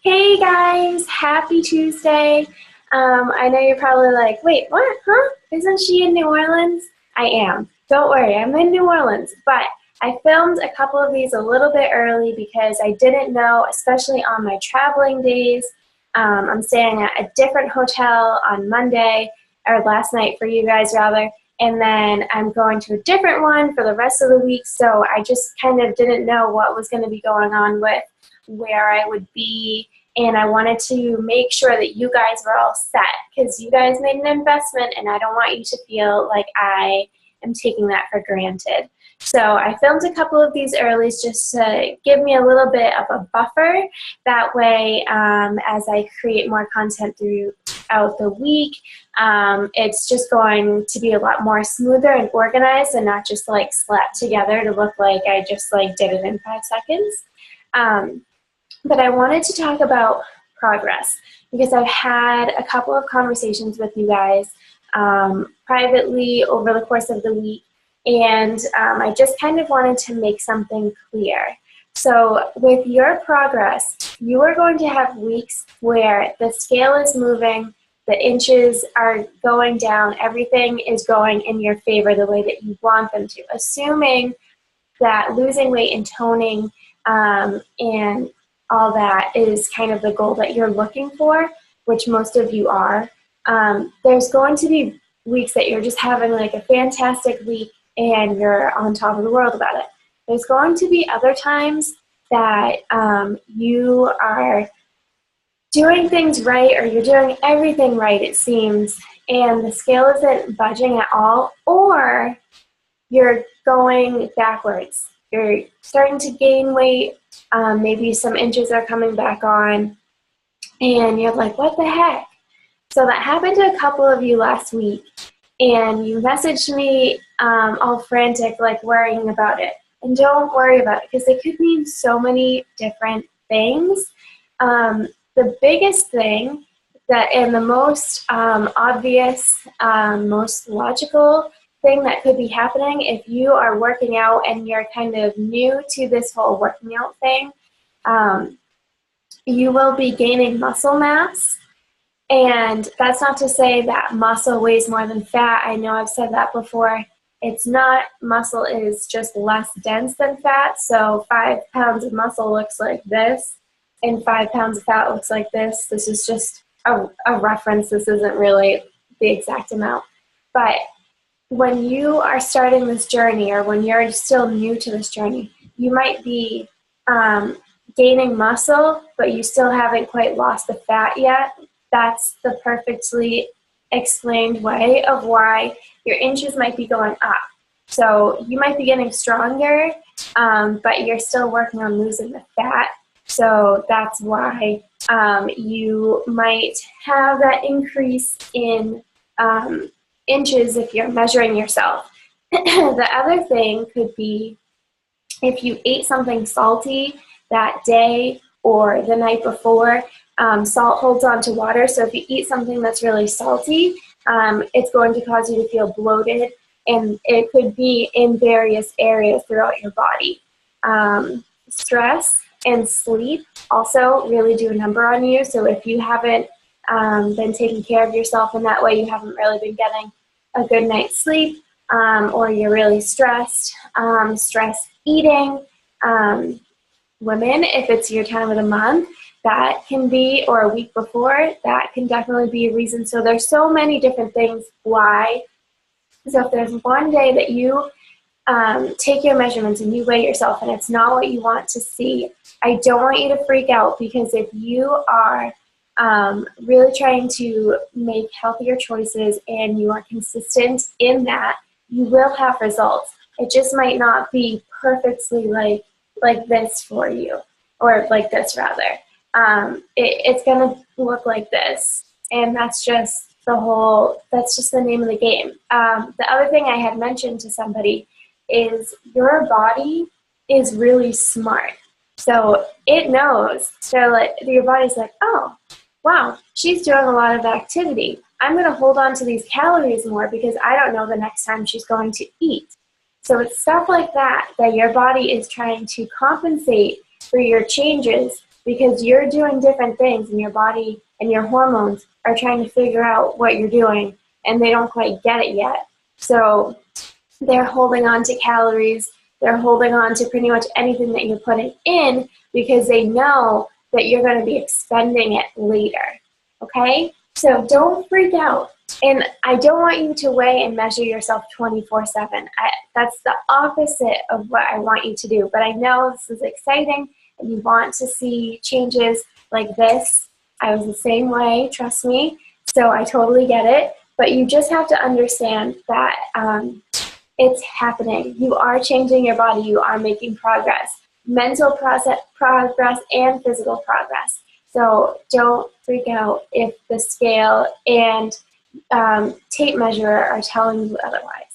Hey guys, happy Tuesday. I know you're probably like, wait, what? Huh? Isn't she in New Orleans? I am. Don't worry, I'm in New Orleans. But I filmed a couple of these a little bit early because I didn't know, especially on my traveling days. I'm staying at a different hotel on Monday, or last night for you guys rather. And then I'm going to a different one for the rest of the week. So I just kind of didn't know what was going to be going on with where I would be, and I wanted to make sure that you guys were all set because you guys made an investment and I don't want you to feel like I am taking that for granted. So I filmed a couple of these earlys just to give me a little bit of a buffer. That way, as I create more content throughout the week, it's just going to be a lot more smoother and organized and not just like slapped together to look like I just like did it in 5 seconds. But I wanted to talk about progress because I've had a couple of conversations with you guys privately over the course of the week, and I just kind of wanted to make something clear. So with your progress, you are going to have weeks where the scale is moving, the inches are going down, everything is going in your favor the way that you want them to, assuming that losing weight and toning and all that is kind of the goal that you're looking for, which most of you are. There's going to be weeks that you're just having like a fantastic week and you're on top of the world about it. There's going to be other times that you are doing things right, or you're doing everything right, it seems, and the scale isn't budging at all, or you're going backwards. You're starting to gain weight, maybe some inches are coming back on, and you're like, what the heck? So that happened to a couple of you last week, and you messaged me all frantic, like worrying about it. And don't worry about it, because it could mean so many different things. The biggest thing and the most obvious, most logical thing that could be happening if you are working out and you're kind of new to this whole working out thing, you will be gaining muscle mass. And that's not to say that muscle weighs more than fat. I know I've said that before. It's not. Muscle is just less dense than fat. So 5 pounds of muscle looks like this, and 5 pounds of fat looks like this. This is just a reference. This isn't really the exact amount. But when you are starting this journey, or when you're still new to this journey, you might be gaining muscle, but you still haven't quite lost the fat yet. That's the perfectly explained way of why your inches might be going up. So you might be getting stronger, but you're still working on losing the fat. So that's why you might have that increase in inches if you're measuring yourself. The other thing could be if you ate something salty that day or the night before. Salt holds on to water, so if you eat something that's really salty, it's going to cause you to feel bloated, and it could be in various areas throughout your body. Stress and sleep also really do a number on you, so if you haven't been taking care of yourself in that way, you haven't really been getting a good night's sleep, or you're really stressed, stress eating. Women, if it's your time of the month, that can be, or a week before, that can definitely be a reason. So there's so many different things why. So if there's one day that you take your measurements and you weigh yourself and it's not what you want to see, I don't want you to freak out, because if you are really trying to make healthier choices and you are consistent in that, you will have results. It just might not be perfectly like this for you, or like this rather. It's going to look like this, and that's just the name of the game. The other thing I had mentioned to somebody is your body is really smart. So it knows. So like, your body's like, oh, wow, she's doing a lot of activity. I'm going to hold on to these calories more because I don't know the next time she's going to eat. So it's stuff like that your body is trying to compensate for your changes because you're doing different things and your body and your hormones are trying to figure out what you're doing and they don't quite get it yet. So they're holding on to calories, they're holding on to pretty much anything that you're putting in because they know that you're going to be expending it later. Okay? So don't freak out. And I don't want you to weigh and measure yourself 24/7. That's the opposite of what I want you to do. But I know this is exciting and you want to see changes like this. I was the same way, trust me. So I totally get it. But you just have to understand that it's happening. You are changing your body. You are making progress. Mental progress and physical progress. So don't freak out if the scale and tape measure are telling you otherwise.